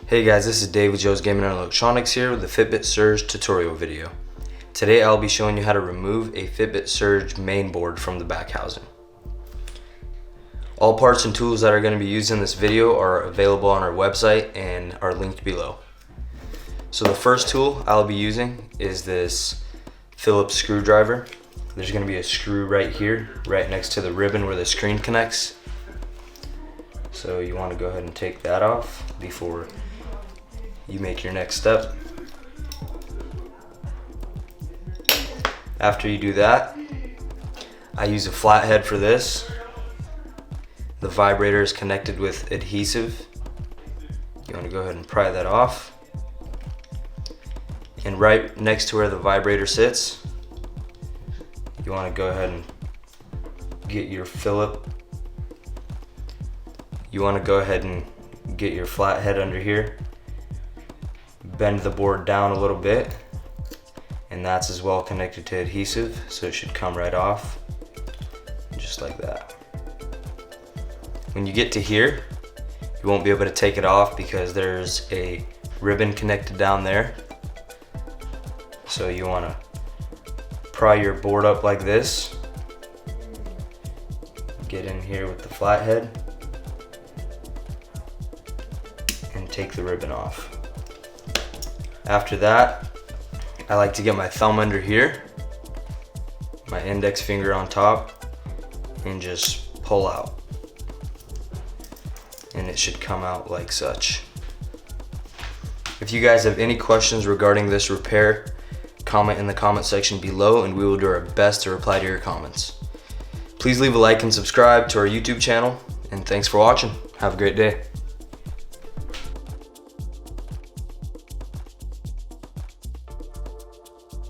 Hey guys, this is Dave with Joe's Gaming and Electronics here with the Fitbit Surge tutorial video. Today I'll be showing you how to remove a Fitbit Surge main board from the back housing. All parts and tools that are going to be used in this video are available on our website and are linked below. So the first tool I'll be using is this Phillips screwdriver. There's going to be a screw right here, right next to the ribbon where the screen connects. So you want to go ahead and take that off before you make your next step. After you do that, I use a flathead for this. The vibrator is connected with adhesive. You want to go ahead and pry that off. And right next to where the vibrator sits, you want to go ahead and get your Philip. You want to go ahead and get your flathead under here. Bend the board down a little bit, and that's as well connected to adhesive, so it should come right off, just like that. When you get to here, you won't be able to take it off because there's a ribbon connected down there. So you want to pry your board up like this, get in here with the flathead, and take the ribbon off. After that, I like to get my thumb under here, my index finger on top, and just pull out. And it should come out like such. If you guys have any questions regarding this repair, comment in the comment section below and we will do our best to reply to your comments. Please leave a like and subscribe to our YouTube channel, and thanks for watching. Have a great day.